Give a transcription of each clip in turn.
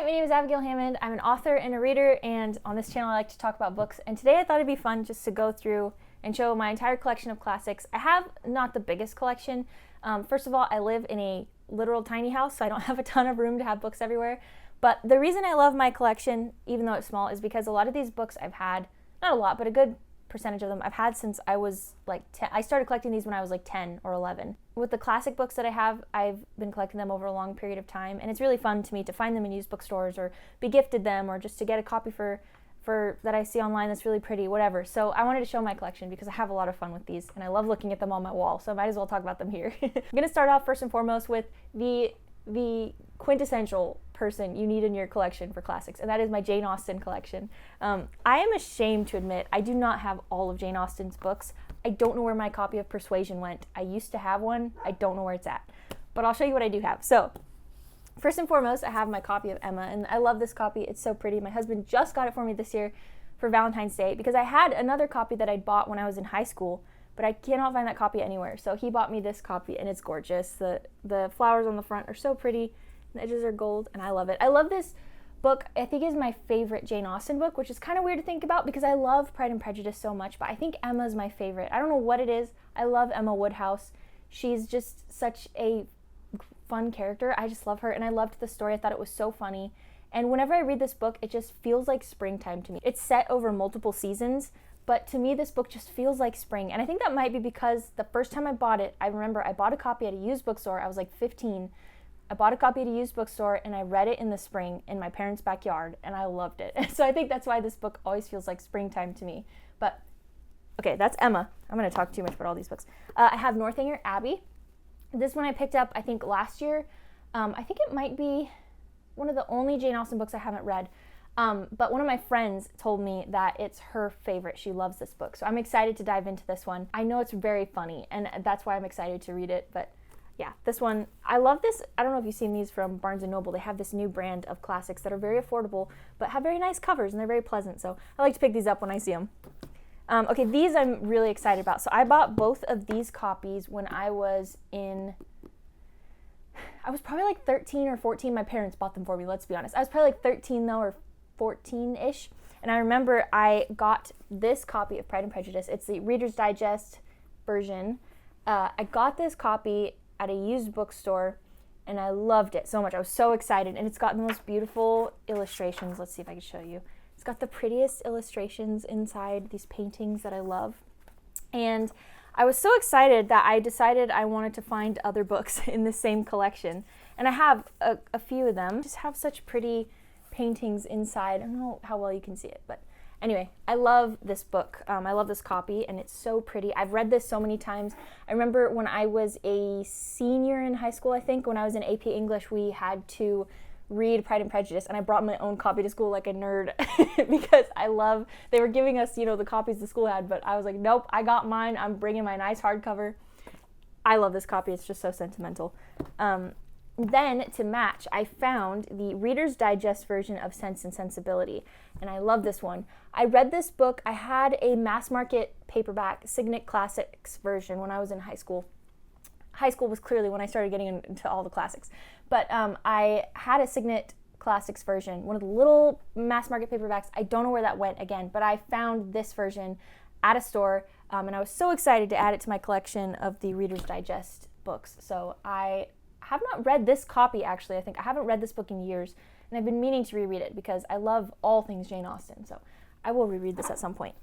my name is Abigail Hammond. I'm an author and a reader, and on this channel I like to talk about books. And today I thought it'd be fun just to go through and show my entire collection of classics. I have not the biggest collection. First of all, I live in a literal tiny house, so I don't have a ton of room to have books everywhere. But the reason I love my collection, even though it's small, is because a lot of these books I've had, not a lot, but a good percentage of them I've had since I was like 10. I started collecting these when I was like 10 or 11. With the classic books that I have, I've been collecting them over a long period of time, and it's really fun to me to find them in used bookstores or be gifted them or just to get a copy for that I see online that's really pretty, whatever. So I wanted to show my collection because I have a lot of fun with these and I love looking at them on my wall, so I might as well talk about them here. I'm going to start off first and foremost with the quintessential person you need in your collection for classics, and that is my Jane Austen collection. I am ashamed to admit I do not have all of Jane Austen's books. I don't know where my copy of Persuasion went. I used to have one. I don't know where it's at, but I'll show you what I do have. So first and foremost, I have my copy of Emma, and I love this copy. It's so pretty. My husband just got it for me this year for Valentine's Day because I had another copy that I'd bought when I was in high school, but I cannot find that copy anywhere. So he bought me this copy, and it's gorgeous. The flowers on the front are so pretty. The edges are gold, and I love it. I love this book. I think is my favorite Jane Austen book, which is kind of weird to think about because I love Pride and Prejudice so much, but I think Emma's my favorite. I don't know what it is. I love Emma Woodhouse. She's just such a fun character. I just love her, and I loved the story. I thought it was so funny. And whenever I read this book, it just feels like springtime to me. It's set over multiple seasons, but to me, this book just feels like spring. And I think that might be because the first time I bought it, I remember I bought a copy at a used bookstore. I was like 15. I bought a copy at a used bookstore, and I read it in the spring in my parents' backyard, and I loved it. So I think that's why this book always feels like springtime to me. But, okay, that's Emma. I'm going to talk too much about all these books. I have Northanger Abbey. This one I picked up, I think, last year. I think it might be one of the only Jane Austen books I haven't read. But one of my friends told me that it's her favorite. She loves this book. So I'm excited to dive into this one. I know it's very funny, and that's why I'm excited to read it. But yeah, this one, I love this. I don't know if you've seen these from Barnes & Noble. They have this new brand of classics that are very affordable, but have very nice covers, and they're very pleasant. So I like to pick these up when I see them. Okay, these I'm really excited about. So I bought both of these copies when I was probably like 13 or 14. My parents bought them for me, let's be honest. I was probably like 13 though, or 14-ish. And I remember I got this copy of Pride and Prejudice. It's the Reader's Digest version. I got this copy at a used bookstore, and I loved it so much. I was so excited, and it's got the most beautiful illustrations. Let's see if I can show you. It's got the prettiest illustrations inside, these paintings that I love. And I was so excited that I decided I wanted to find other books in the same collection. And I have a few of them. Just have such pretty paintings inside. I don't know how well you can see it, but anyway, I love this book. I love this copy, and it's so pretty. I've read this so many times. I remember when I was a senior in high school, I think, when I was in AP English, we had to read Pride and Prejudice, and I brought my own copy to school like a nerd because they were giving us, the copies the school had, but I was like, nope, I got mine. I'm bringing my nice hardcover. I love this copy. It's just so sentimental. Then, to match, I found the Reader's Digest version of Sense and Sensibility, and I love this one. I read this book. I had a mass market paperback Signet Classics version when I was in high school. High school was clearly when I started getting into all the classics, but I had a Signet Classics version, one of the little mass market paperbacks. I don't know where that went again, but I found this version at a store, and I was so excited to add it to my collection of the Reader's Digest books. So I have not read this copy, actually. I haven't read this book in years, and I've been meaning to reread it because I love all things Jane Austen, so I will reread this at some point.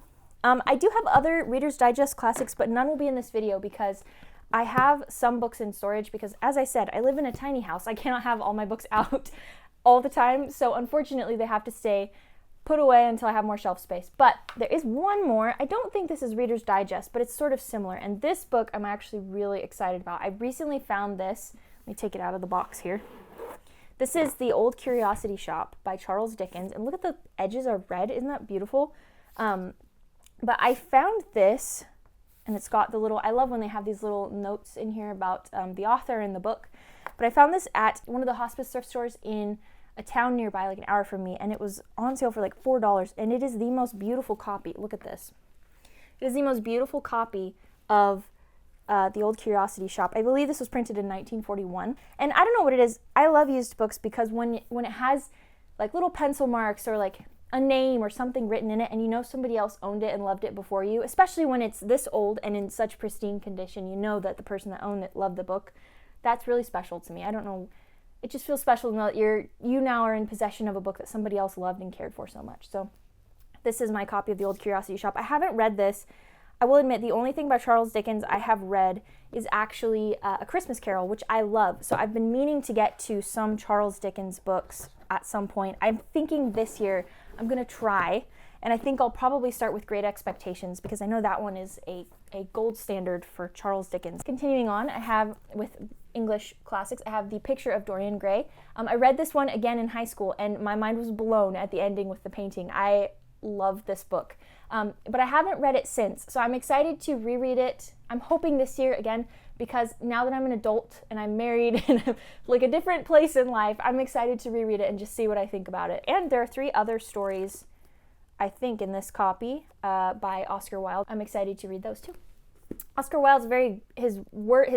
I do have other Reader's Digest classics, but none will be in this video because I have some books in storage because, as I said, I live in a tiny house. I cannot have all my books out all the time, so unfortunately they have to stay put away until I have more shelf space. But there is one more. I don't think this is Reader's Digest, but it's sort of similar, and this book I'm actually really excited about. I recently found this. Let me take it out of the box here. This is The Old Curiosity Shop by Charles Dickens, and look at the edges are red. Isn't that beautiful? But I found this, and it's got I love when they have these little notes in here about the author and the book. But I found this at one of the hospice thrift stores in a town nearby, like an hour from me, and it was on sale for like $4, and it is the most beautiful copy. Look at this. It is the most beautiful copy of The Old Curiosity Shop. I believe this was printed in 1941. And I don't know what it is. I love used books because when it has like little pencil marks or like a name or something written in it, and you know somebody else owned it and loved it before you, especially when it's this old and in such pristine condition, you know that the person that owned it loved the book. That's really special to me. I don't know, it just feels special to know that you now are in possession of a book that somebody else loved and cared for so much. So this is my copy of The Old Curiosity Shop. I haven't read this. I will admit the only thing by Charles Dickens I have read is actually A Christmas Carol, which I love. So I've been meaning to get to some Charles Dickens books at some point. I'm thinking this year I'm going to try, and I think I'll probably start with Great Expectations because I know that one is a gold standard for Charles Dickens. Continuing on, I have with English classics, I have The Picture of Dorian Gray. I read this one again in high school, and my mind was blown at the ending with the painting. I love this book, but I haven't read it since, so I'm excited to reread it. I'm hoping this year again, because now that I'm an adult and I'm married and I'm like a different place in life, I'm excited to reread it and just see what I think about it. And there are 3 other stories, I think, in this copy by Oscar Wilde. I'm excited to read those too. Oscar Wilde's his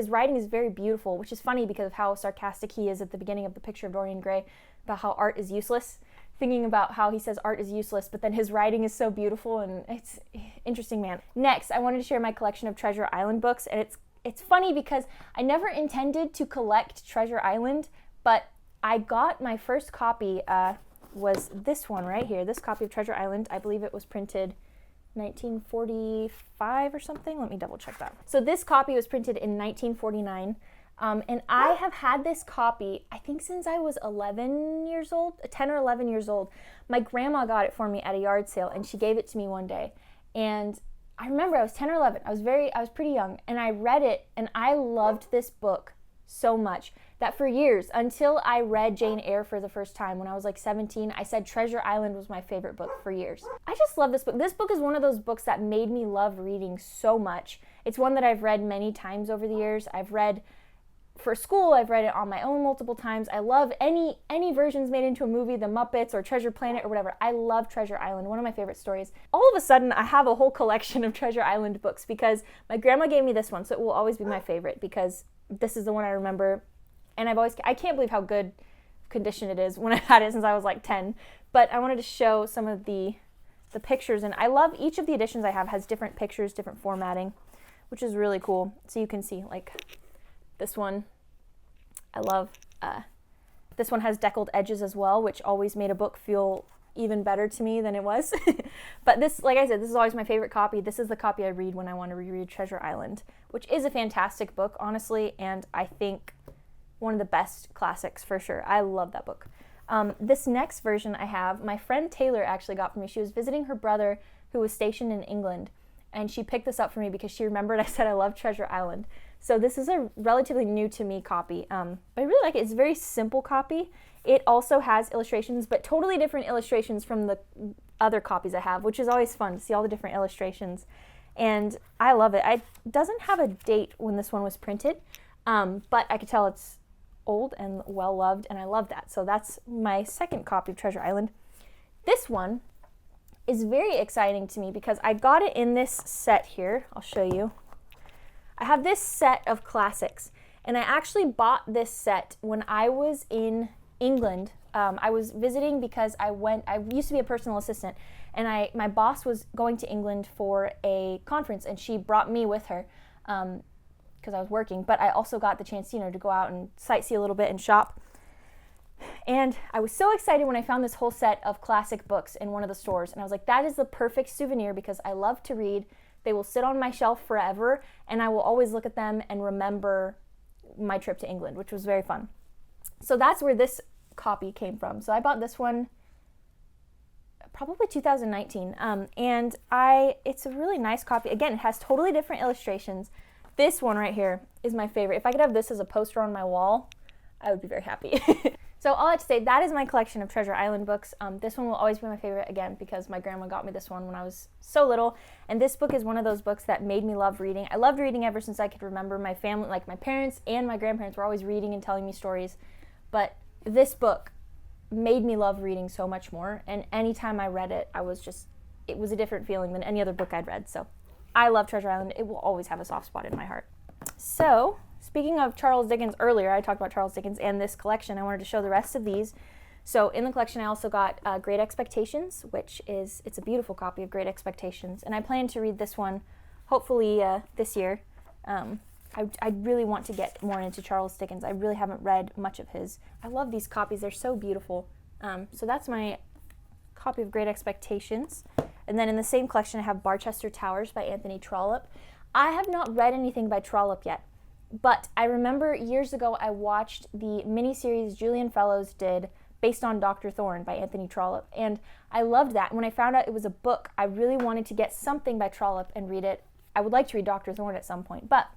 writing is very beautiful, which is funny because of how sarcastic he is at the beginning of The Picture of Dorian Gray about how art is useless. Thinking about how he says art is useless, but then his writing is so beautiful, and it's interesting, man. Next, I wanted to share my collection of Treasure Island books, and it's funny because I never intended to collect Treasure Island, but I got my first copy was this one right here, this copy of Treasure Island. I believe it was printed 1945 or something. Let me double check that. So this copy was printed in 1949. And I have had this copy, I think since I was 11 years old, 10 or 11 years old. My grandma got it for me at a yard sale, and she gave it to me one day. And I remember I was 10 or 11. I was pretty young, and I read it, and I loved this book so much that for years, until I read Jane Eyre for the first time when I was like 17, I said Treasure Island was my favorite book for years. I just love this book. This book is one of those books that made me love reading so much. It's one that I've read many times over the years. I've read for school, I've read it on my own multiple times. I love any versions made into a movie, The Muppets or Treasure Planet or whatever. I love Treasure Island, one of my favorite stories. All of a sudden, I have a whole collection of Treasure Island books because my grandma gave me this one, so it will always be my favorite because this is the one I remember. And I can't believe how good condition it is when I've had it since I was like 10. But I wanted to show some of the pictures, and I love each of the editions I have has different pictures, different formatting, which is really cool. So you can see like this one, I love. This one has deckled edges as well, which always made a book feel even better to me than it was. But this, like I said, this is always my favorite copy. This is the copy I read when I want to reread Treasure Island, which is a fantastic book, honestly, and I think one of the best classics for sure. I love that book. This next version I have, my friend Taylor actually got for me. She was visiting her brother who was stationed in England, and she picked this up for me because she remembered I said I love Treasure Island. So this is a relatively new to me copy, but I really like it. It's a very simple copy. It also has illustrations, but totally different illustrations from the other copies I have, which is always fun to see all the different illustrations. And I love it. It doesn't have a date when this one was printed, but I could tell it's old and well loved, and I love that. So that's my second copy of Treasure Island. This one is very exciting to me because I got it in this set here. I'll show you. I have this set of classics, and I actually bought this set when I was in England. I was visiting because I used to be a personal assistant, and my boss was going to England for a conference, and she brought me with her because I was working, but I also got the chance, to go out and sightsee a little bit and shop. And I was so excited when I found this whole set of classic books in one of the stores, and I was like, that is the perfect souvenir because I love to read. They will sit on my shelf forever, and I will always look at them and remember my trip to England, which was very fun. So that's where this copy came from. So I bought this one probably 2019, and it's a really nice copy. Again, it has totally different illustrations. This one right here is my favorite. If I could have this as a poster on my wall, I would be very happy. So all I have to say, that is my collection of Treasure Island books. This one will always be my favorite, again, because my grandma got me this one when I was so little. And this book is one of those books that made me love reading. I loved reading ever since I could remember. My family, like my parents and my grandparents, were always reading and telling me stories. But this book made me love reading so much more. And anytime I read it, it was a different feeling than any other book I'd read. So I love Treasure Island. It will always have a soft spot in my heart. So, speaking of Charles Dickens, earlier I talked about Charles Dickens and this collection. I wanted to show the rest of these. So in the collection, I also got Great Expectations, it's a beautiful copy of Great Expectations. And I plan to read this one, hopefully this year. I really want to get more into Charles Dickens. I really haven't read much of his. I love these copies. They're so beautiful. So that's my copy of Great Expectations. And then in the same collection, I have Barchester Towers by Anthony Trollope. I have not read anything by Trollope yet, but I remember years ago I watched the miniseries Julian Fellowes did based on Dr. Thorne by Anthony Trollope, and I loved that. When I found out it was a book, I really wanted to get something by Trollope and read it. I would like to read Dr. Thorne at some point, but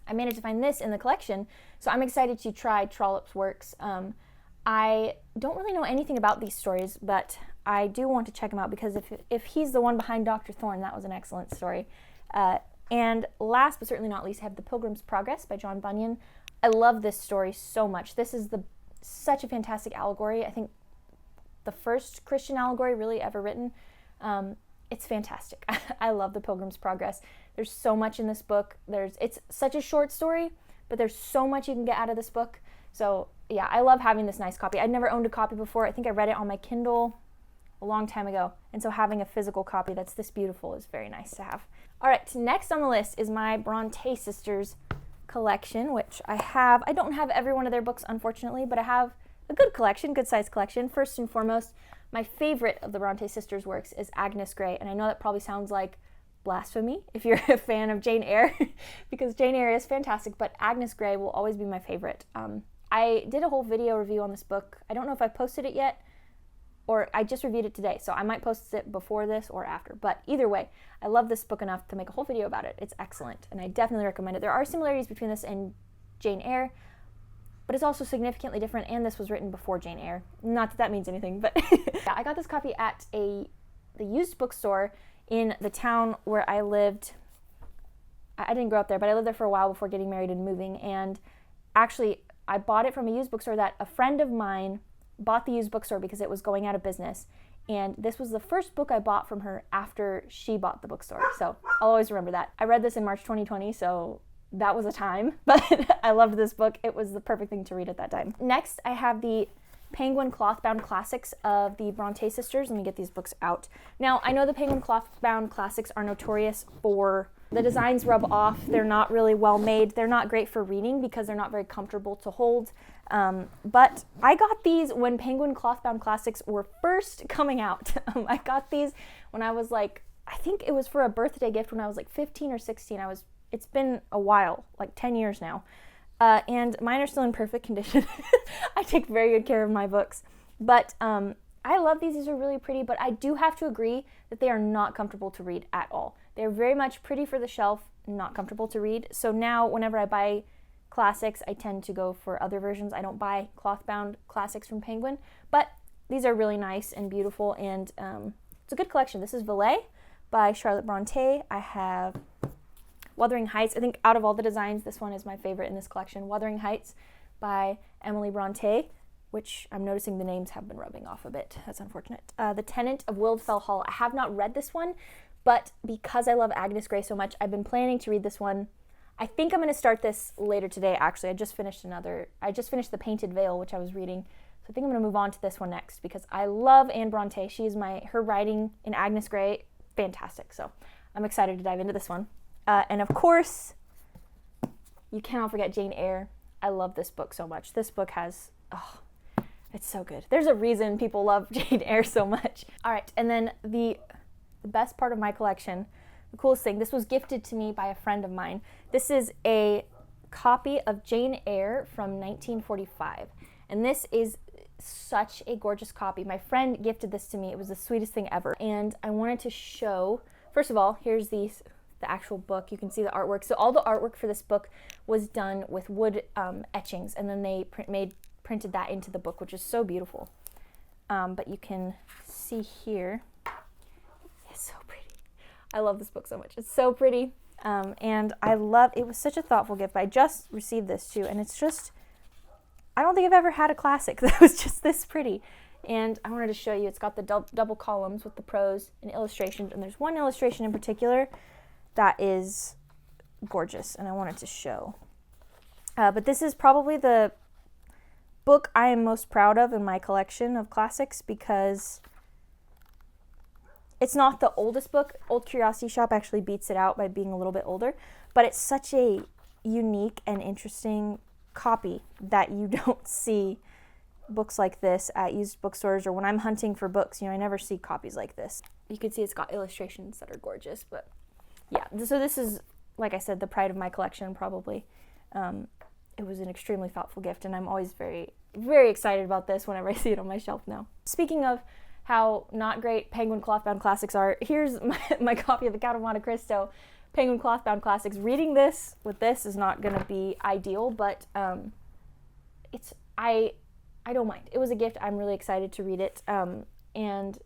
I managed to find this in the collection, so I'm excited to try Trollope's works. I don't really know anything about these stories, but I do want to check him out because if he's the one behind Dr. Thorne, that was an excellent story. And last but certainly not least, I have The Pilgrim's Progress by John Bunyan. I love this story so much. This is such a fantastic allegory. I think the first Christian allegory really ever written. It's fantastic. I love The Pilgrim's Progress. There's so much in this book. It's such a short story, but there's so much you can get out of this book. So yeah, I love having this nice copy. I'd never owned a copy before. I think I read it on my Kindle a long time ago. And so having a physical copy that's this beautiful is very nice to have. All right, next on the list is my Bronte Sisters collection, which I have. I don't have every one of their books, unfortunately, but I have a good collection, good size collection. First and foremost, my favorite of the Bronte Sisters works is Agnes Grey. And I know that probably sounds like blasphemy if you're a fan of Jane Eyre, because Jane Eyre is fantastic, but Agnes Grey will always be my favorite. I did a whole video review on this book. I don't know if I posted it yet, or I just reviewed it today, so I might post it before this or after. But either way, I love this book enough to make a whole video about it. It's excellent, and I definitely recommend it. There are similarities between this and Jane Eyre, but it's also significantly different, and this was written before Jane Eyre. Not that that means anything, but yeah, I got this copy at the used bookstore in the town where I lived. I didn't grow up there, but I lived there for a while before getting married and moving, and actually, I bought it from a used bookstore that a friend of mine bought the used bookstore because it was going out of business. And this was the first book I bought from her after she bought the bookstore. So I'll always remember that. I read this in March 2020, so that was a time, but I loved this book. It was the perfect thing to read at that time. Next, I have the Penguin Clothbound Classics of the Bronte Sisters. Let me get these books out. Now, I know the Penguin Clothbound Classics are notorious for the designs rub off. They're not really well made. They're not great for reading because they're not very comfortable to hold. But I got these when Penguin Clothbound Classics were first coming out. I got these when I was I think it was for a birthday gift when I was 15 or 16. It's been a while, 10 years now. And mine are still in perfect condition. I take very good care of my books. But I love these. These are really pretty, but I do have to agree that they are not comfortable to read at all. They're very much pretty for the shelf, not comfortable to read. So now whenever I buy classics, I tend to go for other versions. I don't buy cloth-bound classics from Penguin, but these are really nice and beautiful, and it's a good collection. This is Valet by Charlotte Bronte. I have Wuthering Heights. I think out of all the designs, this one is my favorite in this collection. Wuthering Heights by Emily Bronte, which I'm noticing the names have been rubbing off a bit. That's unfortunate. The Tenant of Wildfell Hall. I have not read this one, but because I love Agnes Grey so much, I've been planning to read this one. I think I'm going to start this later today, actually. I just finished The Painted Veil, which I was reading. So I think I'm going to move on to this one next because I love Anne Bronte. Her writing in Agnes Grey, fantastic. So I'm excited to dive into this one. And of course, you cannot forget Jane Eyre. I love this book so much. This book it's so good. There's a reason people love Jane Eyre so much. All right, and then the best part of my collection, the coolest thing, this was gifted to me by a friend of mine. This is a copy of Jane Eyre from 1945, and this is such a gorgeous copy. My friend gifted this to me. It was the sweetest thing ever, and I wanted to show, first of all, here's the actual book. You can see the artwork. So all the artwork for this book was done with wood etchings, and then they printed that into the book, which is so beautiful. But you can see here, it's so pretty. I love this book so much. It's so pretty, and it was such a thoughtful gift. I just received this too, and it's just, I don't think I've ever had a classic that was just this pretty. And I wanted to show you, it's got the double columns with the prose and illustrations, and there's one illustration in particular that is gorgeous, and I wanted to show. But this is probably the book I am most proud of in my collection of classics because it's not the oldest book. Old Curiosity Shop actually beats it out by being a little bit older, but it's such a unique and interesting copy that you don't see books like this at used bookstores, or when I'm hunting for books, I never see copies like this. You can see it's got illustrations that are gorgeous, but yeah, so this is, like I said, the pride of my collection probably. It was an extremely thoughtful gift, and I'm always very, very excited about this whenever I see it on my shelf now. Speaking of how not great Penguin cloth-bound classics are, here's my copy of The Count of Monte Cristo, Penguin cloth-bound classics. Reading this with this is not going to be ideal, but I don't mind. It was a gift. I'm really excited to read it, and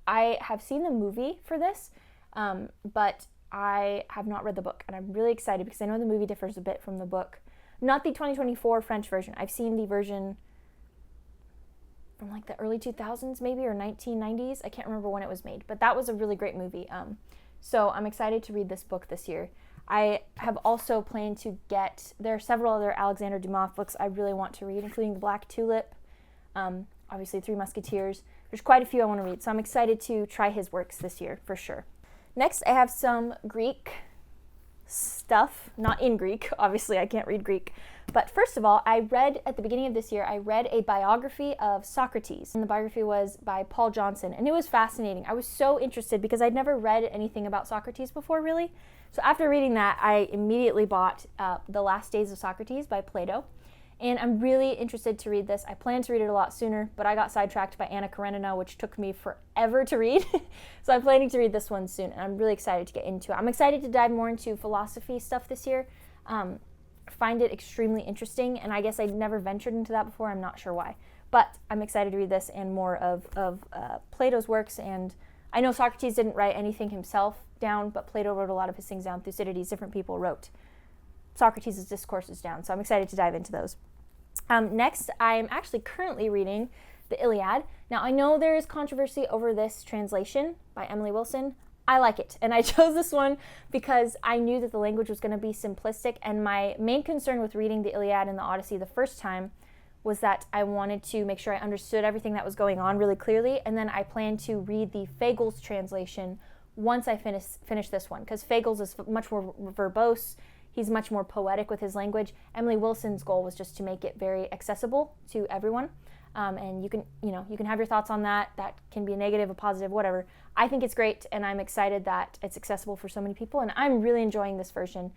I have seen the movie for this, but I have not read the book, and I'm really excited because I know the movie differs a bit from the book. Not the 2024 French version. I've seen the version from like the early 2000s maybe, or 1990s. I can't remember when it was made, but that was a really great movie. So I'm excited to read this book this year. I have also planned to there are several other Alexander Dumas books I really want to read, including The Black Tulip, obviously Three Musketeers. There's quite a few I want to read, so I'm excited to try his works this year for sure. Next, I have some Greek stuff, not in Greek, obviously I can't read Greek, but first of all, at the beginning of this year, I read a biography of Socrates, and the biography was by Paul Johnson, and it was fascinating. I was so interested because I'd never read anything about Socrates before, really. So after reading that, I immediately bought The Last Days of Socrates by Plato, and I'm really interested to read this. I planned to read it a lot sooner, but I got sidetracked by Anna Karenina, which took me forever to read. So I'm planning to read this one soon, and I'm really excited to get into it. I'm excited to dive more into philosophy stuff this year. Find it extremely interesting, and I guess I'd never ventured into that before. I'm not sure why. But I'm excited to read this and more of Plato's works. And I know Socrates didn't write anything himself down, but Plato wrote a lot of his things down. Thucydides, different people wrote Socrates' discourses down, so I'm excited to dive into those. Next, I am actually currently reading the Iliad. Now, I know there is controversy over this translation by Emily Wilson. I like it, and I chose this one because I knew that the language was going to be simplistic, and my main concern with reading the Iliad and the Odyssey the first time was that I wanted to make sure I understood everything that was going on really clearly, and then I plan to read the Fagles translation once I finish this one, because Fagles is much more verbose. He's much more poetic with his language. Emily Wilson's goal was just to make it very accessible to everyone. And you can have your thoughts on that. That can be a negative, a positive, whatever. I think it's great, and I'm excited that it's accessible for so many people, and I'm really enjoying this version.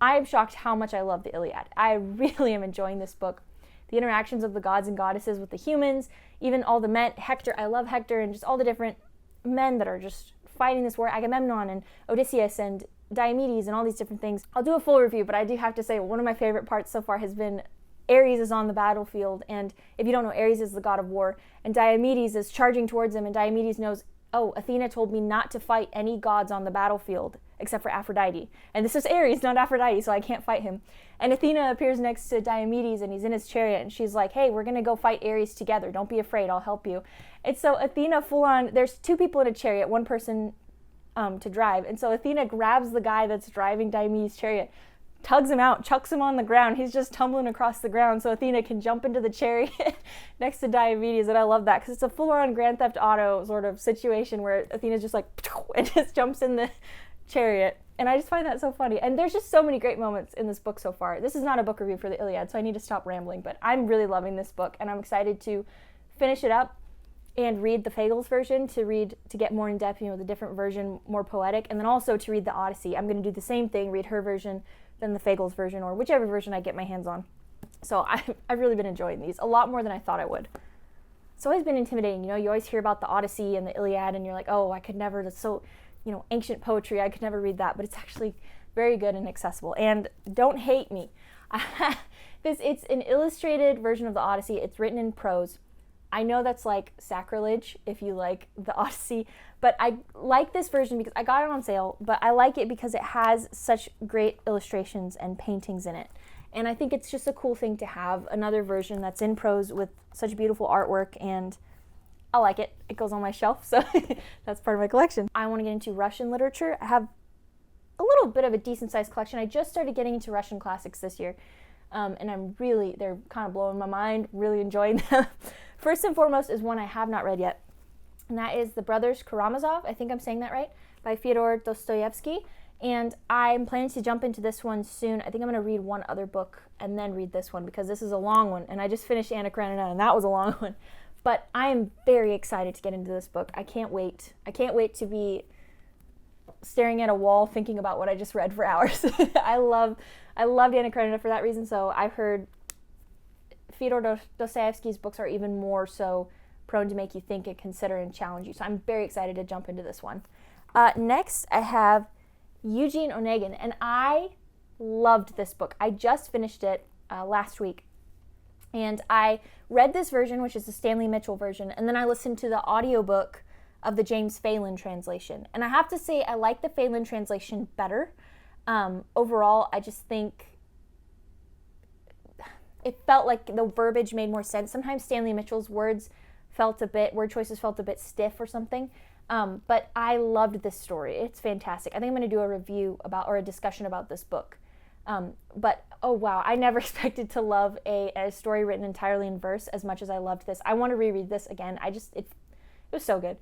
I'm shocked how much I love the Iliad. I really am enjoying this book. The interactions of the gods and goddesses with the humans, even all the men, Hector, I love Hector, and just all the different men that are just fighting this war, Agamemnon and Odysseus and Diomedes and all these different things. I'll do a full review, but I do have to say one of my favorite parts so far has been Ares is on the battlefield, and if you don't know, Ares is the god of war, and Diomedes is charging towards him, and Diomedes knows, oh, Athena told me not to fight any gods on the battlefield except for Aphrodite. And this is Ares, not Aphrodite, so I can't fight him. And Athena appears next to Diomedes, and he's in his chariot, and she's like, hey, we're going to go fight Ares together. Don't be afraid, I'll help you. And so Athena full on, there's two people in a chariot, one person to drive. And so Athena grabs the guy that's driving Diomedes' chariot, tugs him out, chucks him on the ground. He's just tumbling across the ground so Athena can jump into the chariot next to Diomedes. And I love that because it's a full-on Grand Theft Auto sort of situation where Athena's just like, and just jumps in the chariot. And I just find that so funny. And there's just so many great moments in this book so far. This is not a book review for the Iliad, so I need to stop rambling, but I'm really loving this book, and I'm excited to finish it up and read the Fagles version, to get more in depth, the different version, more poetic, and then also to read the Odyssey. I'm going to do the same thing, read her version, then the Fagles version, or whichever version I get my hands on. So I've really been enjoying these a lot more than I thought I would. It's always been intimidating, you always hear about the Odyssey and the Iliad, and you're like, oh, I could never, that's so, ancient poetry, I could never read that, but it's actually very good and accessible. And don't hate me. It's an illustrated version of the Odyssey. It's written in prose. I know that's like sacrilege if you like the Odyssey, but I like this version because I got it on sale, but I like it because it has such great illustrations and paintings in it. And I think it's just a cool thing to have another version that's in prose with such beautiful artwork, and I like it. It goes on my shelf, so that's part of my collection. I want to get into Russian literature. I have a little bit of a decent sized collection. I just started getting into Russian classics this year. and they're kind of blowing my mind, really enjoying them. First and foremost is one I have not read yet, and that is The Brothers Karamazov, I think I'm saying that right, by Fyodor Dostoevsky. And I'm planning to jump into this one soon. I think I'm going to read one other book and then read this one, because this is a long one, and I just finished Anna Karenina, and that was a long one. But I am very excited to get into this book. I can't wait. I can't wait to be staring at a wall thinking about what I just read for hours. I loved Anna Karenina for that reason. So I've heard Fyodor Dostoevsky's books are even more so prone to make you think and consider and challenge you. So I'm very excited to jump into this one. Next, I have Eugene Onegin, and I loved this book. I just finished it last week, and I read this version, which is the Stanley Mitchell version, and then I listened to the audiobook of the James Phelan translation. And I have to say, I like the Phelan translation better. Overall, I just think it felt like the verbiage made more sense. Sometimes Stanley Mitchell's word choices felt a bit stiff or something. But I loved this story. It's fantastic. I think I'm going to do a review or a discussion about this book. But oh wow, I never expected to love a story written entirely in verse as much as I loved this. I want to reread this again. It was so good.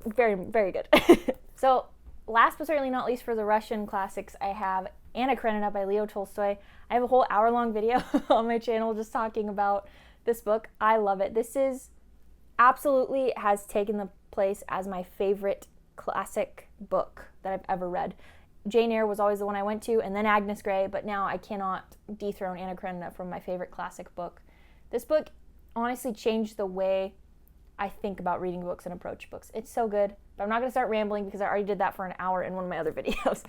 Very, very good. So last but certainly not least, for the Russian classics, I have Anna Karenina by Leo Tolstoy. I have a whole hour-long video on my channel just talking about this book. I love it. This is absolutely has taken the place as my favorite classic book that I've ever read. Jane Eyre was always the one I went to, and then Agnes Grey, but now I cannot dethrone Anna Karenina from my favorite classic book. This book honestly changed the way I think about reading books and approach books. It's so good, but I'm not going to start rambling because I already did that for an hour in one of my other videos.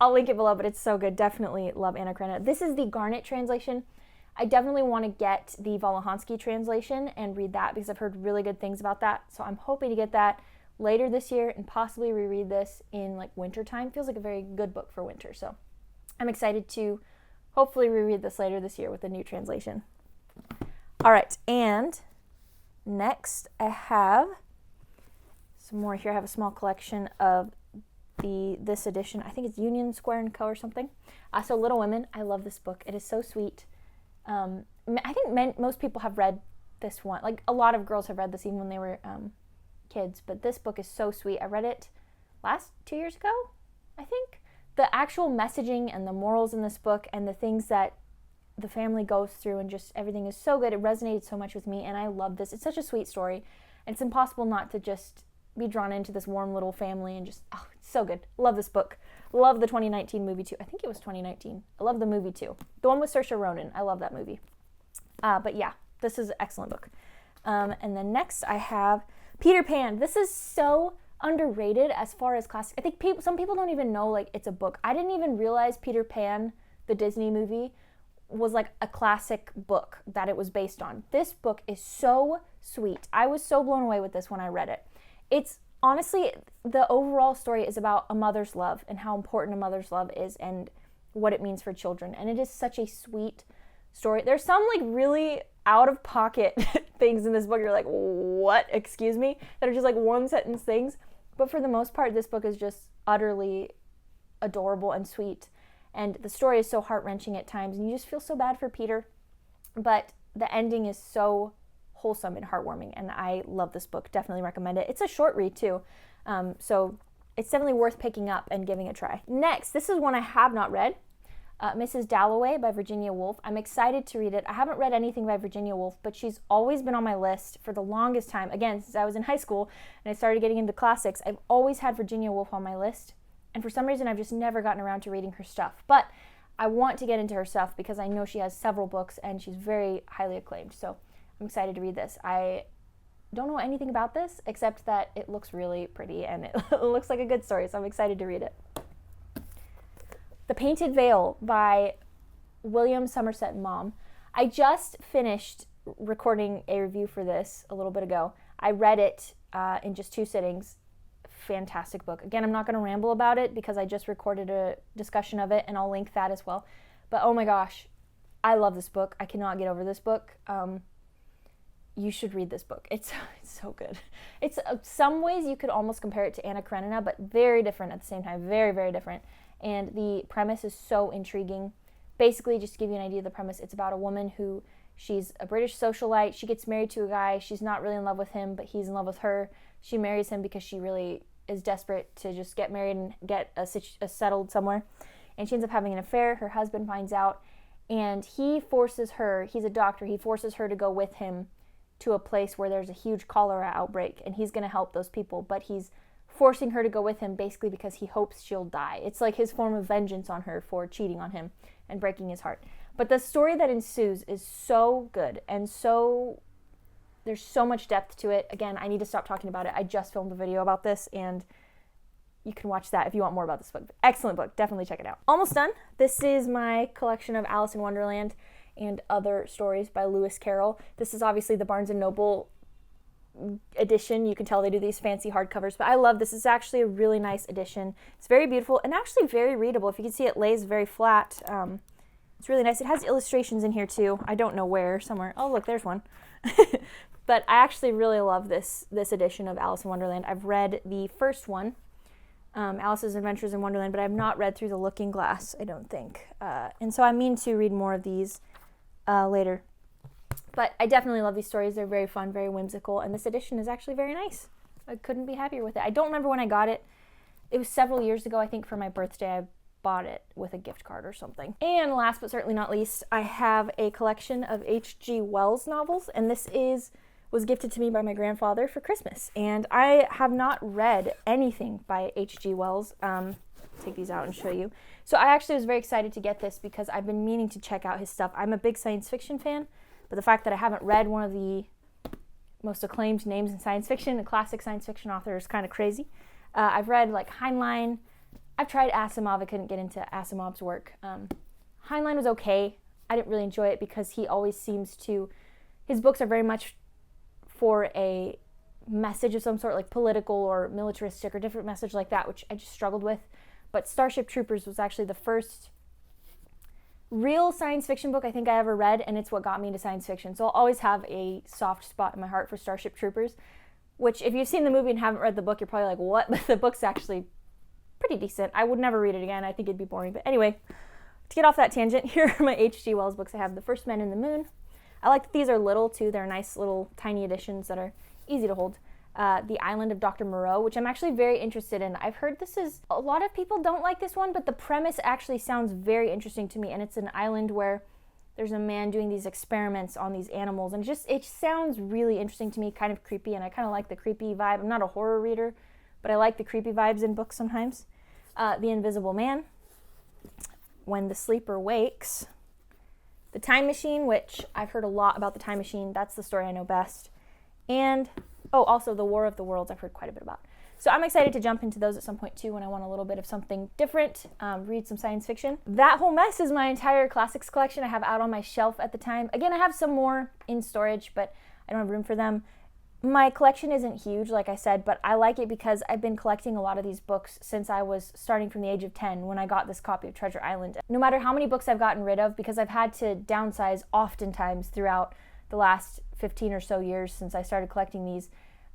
I'll link it below, but it's so good. Definitely love Anna Karenina. This is the Garnet translation. I definitely want to get the Volohansky translation and read that because I've heard really good things about that. So I'm hoping to get that later this year and possibly reread this in like winter time. Feels like a very good book for winter. So I'm excited to hopefully reread this later this year with a new translation. All right, and next I have some more here. I have a small collection of this edition. I think it's Union Square & Co. or something. So Little Women. I love this book. It is so sweet. I think most people have read this one. Like a lot of girls have read this even when they were kids, but this book is so sweet. I read it 2 years ago, I think. The actual messaging and the morals in this book and the things that the family goes through and just everything is so good. It resonated so much with me, and I love this. It's such a sweet story, and it's impossible not to just be drawn into this warm little family and just, it's so good. Love this book. Love the 2019 movie too. I think it was 2019. I love the movie too. The one with Saoirse Ronan. I love that movie. But yeah, this is an excellent book. And then next I have Peter Pan. This is so underrated as far as classic. I think some people don't even know like it's a book. I didn't even realize Peter Pan, the Disney movie, was like a classic book that it was based on. This book is so sweet. I was so blown away with this when I read it. It's honestly, the overall story is about a mother's love and how important a mother's love is and what it means for children. And it is such a sweet story. There's some like really out of pocket things in this book. You're like, what? Excuse me? That are just like one sentence things. But for the most part, this book is just utterly adorable and sweet. And the story is so heart-wrenching at times. And you just feel so bad for Peter. But the ending is so wholesome and heartwarming, and I love this book. Definitely recommend it. It's a short read too, so it's definitely worth picking up and giving it a try. Next, this is one I have not read, Mrs. Dalloway by Virginia Woolf. I'm excited to read it. I haven't read anything by Virginia Woolf, but she's always been on my list for the longest time. Again, since I was in high school and I started getting into classics, I've always had Virginia Woolf on my list, and for some reason I've just never gotten around to reading her stuff. But I want to get into her stuff because I know she has several books and she's very highly acclaimed. So I'm excited to read this. I don't know anything about this except that it looks really pretty and it looks like a good story, so I'm excited to read it. The Painted Veil by William Somerset Maugham. I just finished recording a review for this a little bit ago. I read it in just 2 sittings. Fantastic book. Again, I'm not going to ramble about it because I just recorded a discussion of it and I'll link that as well. But oh my gosh, I love this book. I cannot get over this book. You should read this book. It's so good. It's some ways you could almost compare it to Anna Karenina, but very different at the same time. Very, very different. And the premise is so intriguing. basically, just to give you an idea of the premise, it's about a woman who, she's a British socialite. She gets married to a guy. She's not really in love with him, but he's in love with her. She marries him because she really is desperate to just get married and get a settled somewhere. And she ends up having an affair. Her husband finds out, and he forces her, he's a doctor, he forces her to go with him to a place where there's a huge cholera outbreak, and he's going to help those people, but he's forcing her to go with him basically because he hopes she'll die. It's like his form of vengeance on her for cheating on him and breaking his heart. But the story that ensues is so good, and there's so much depth to it. Again, I need to stop talking about it. I just filmed a video about this, and you can watch that if you want more about this book. Excellent book. Definitely check it out. Almost done. This is my collection of Alice in Wonderland and other stories by Lewis Carroll. This is obviously the Barnes & Noble edition. You can tell they do these fancy hardcovers, but I love this. It's actually a really nice edition. It's very beautiful and actually very readable. If you can see, it lays very flat. It's really nice. It has illustrations in here too. I don't know where, somewhere. Oh, look, there's one. But I actually really love this edition of Alice in Wonderland. I've read the first one, Alice's Adventures in Wonderland, but I've not read through The Looking Glass, I don't think. And so I mean to read more of these later. But I definitely love these stories. They're very fun, very whimsical, and this edition is actually very nice. I couldn't be happier with it. I don't remember when I got it. It was several years ago, I think, for my birthday. I bought it with a gift card or something. And last but certainly not least, I have a collection of H.G. Wells novels, and this was gifted to me by my grandfather for Christmas. And I have not read anything by H.G. Wells. Take these out and show you. So I actually was very excited to get this because I've been meaning to check out his stuff. I'm a big science fiction fan, but the fact that I haven't read one of the most acclaimed names in science fiction, a classic science fiction author, is kind of crazy. I've read like Heinlein. I've tried Asimov. I couldn't get into Asimov's work. Heinlein was okay. I didn't really enjoy it because he always seems to, his books are very much for a message of some sort, like political or militaristic or different message like that, which I just struggled with. But Starship Troopers was actually the first real science fiction book I think I ever read, and it's what got me into science fiction. So I'll always have a soft spot in my heart for Starship Troopers, which if you've seen the movie and haven't read the book, you're probably like, what? But the book's actually pretty decent. I would never read it again. I think it'd be boring. But anyway, to get off that tangent, here are my H.G. Wells books. I have The First Man in the Moon. I like that these are little, too. They're nice little tiny editions that are easy to hold. The Island of Dr. Moreau, which I'm actually very interested in. I've heard a lot of people don't like this one, but the premise actually sounds very interesting to me. And it's an island where there's a man doing these experiments on these animals. And it sounds really interesting to me, kind of creepy. And I kind of like the creepy vibe. I'm not a horror reader, but I like the creepy vibes in books sometimes. The Invisible Man, When the Sleeper Wakes, The Time Machine, which I've heard a lot about The Time Machine. That's the story I know best. And also The War of the Worlds, I've heard quite a bit about. So I'm excited to jump into those at some point too when I want a little bit of something different, read some science fiction. That whole mess is my entire classics collection I have out on my shelf at the time. Again, I have some more in storage, but I don't have room for them. My collection isn't huge, like I said, but I like it because I've been collecting a lot of these books since I was starting from the age of 10 when I got this copy of Treasure Island. No matter how many books I've gotten rid of, because I've had to downsize oftentimes throughout the last 15 or so years since I started collecting these,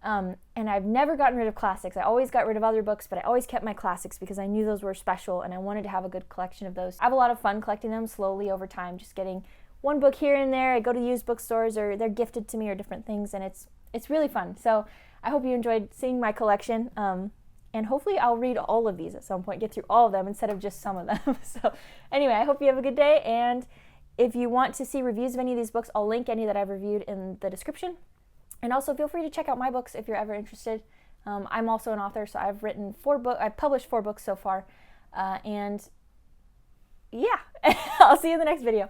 and I've never gotten rid of classics. I always got rid of other books, but I always kept my classics because I knew those were special and I wanted to have a good collection of those. I have a lot of fun collecting them slowly over time, just getting one book here and there. I go to used bookstores or they're gifted to me or different things, and it's really fun. So I hope you enjoyed seeing my collection, and hopefully I'll read all of these at some point, get through all of them instead of just some of them. So anyway, I hope you have a good day, and if you want to see reviews of any of these books, I'll link any that I've reviewed in the description. And also feel free to check out my books if you're ever interested. I'm also an author, so I've published 4 books so far. And yeah, I'll see you in the next video.